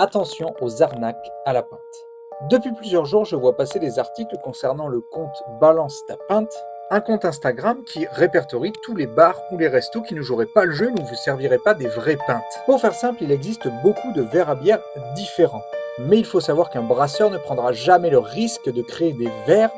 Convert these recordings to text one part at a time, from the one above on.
Attention aux arnaques à la pinte. Depuis plusieurs jours, je vois passer des articles concernant le compte Balance ta pinte, un compte Instagram qui répertorie tous les bars ou les restos qui ne joueraient pas le jeu et ne vous serviraient pas des vraies pintes. Pour faire simple, il existe beaucoup de verres à bière différents. Mais il faut savoir qu'un brasseur ne prendra jamais le risque de créer des verres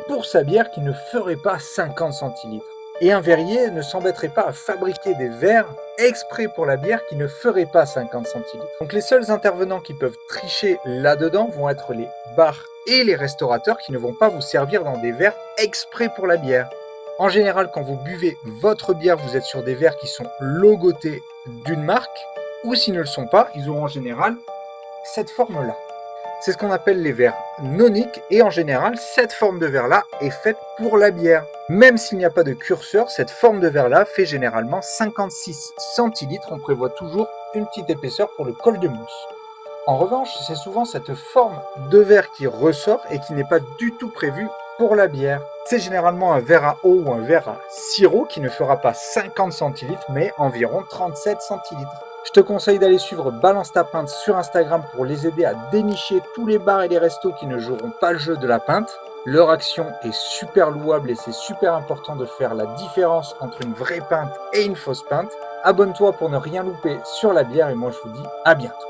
pour sa bière qui ne ferait pas 50 centilitres. Et un verrier ne s'embêterait pas à fabriquer des verres exprès pour la bière qui ne ferait pas 50 centilitres. Donc les seuls intervenants qui peuvent tricher là-dedans vont être les bars et les restaurateurs qui ne vont pas vous servir dans des verres exprès pour la bière. En général, quand vous buvez votre bière, vous êtes sur des verres qui sont logotés d'une marque, ou s'ils ne le sont pas, ils auront en général cette forme-là. C'est ce qu'on appelle les verres noniques et en général, cette forme de verre-là est faite pour la bière. Même s'il n'y a pas de curseur, cette forme de verre-là fait généralement 56 centilitres. On prévoit toujours une petite épaisseur pour le col de mousse. En revanche, c'est souvent cette forme de verre qui ressort et qui n'est pas du tout prévue pour la bière. C'est généralement un verre à eau ou un verre à sirop qui ne fera pas 50 centilitres mais environ 37 centilitres. Je te conseille d'aller suivre Balance ta pinte sur Instagram pour les aider à dénicher tous les bars et les restos qui ne joueront pas le jeu de la pinte. Leur action est super louable et c'est super important de faire la différence entre une vraie pinte et une fausse pinte. Abonne-toi pour ne rien louper sur la bière et moi je vous dis à bientôt.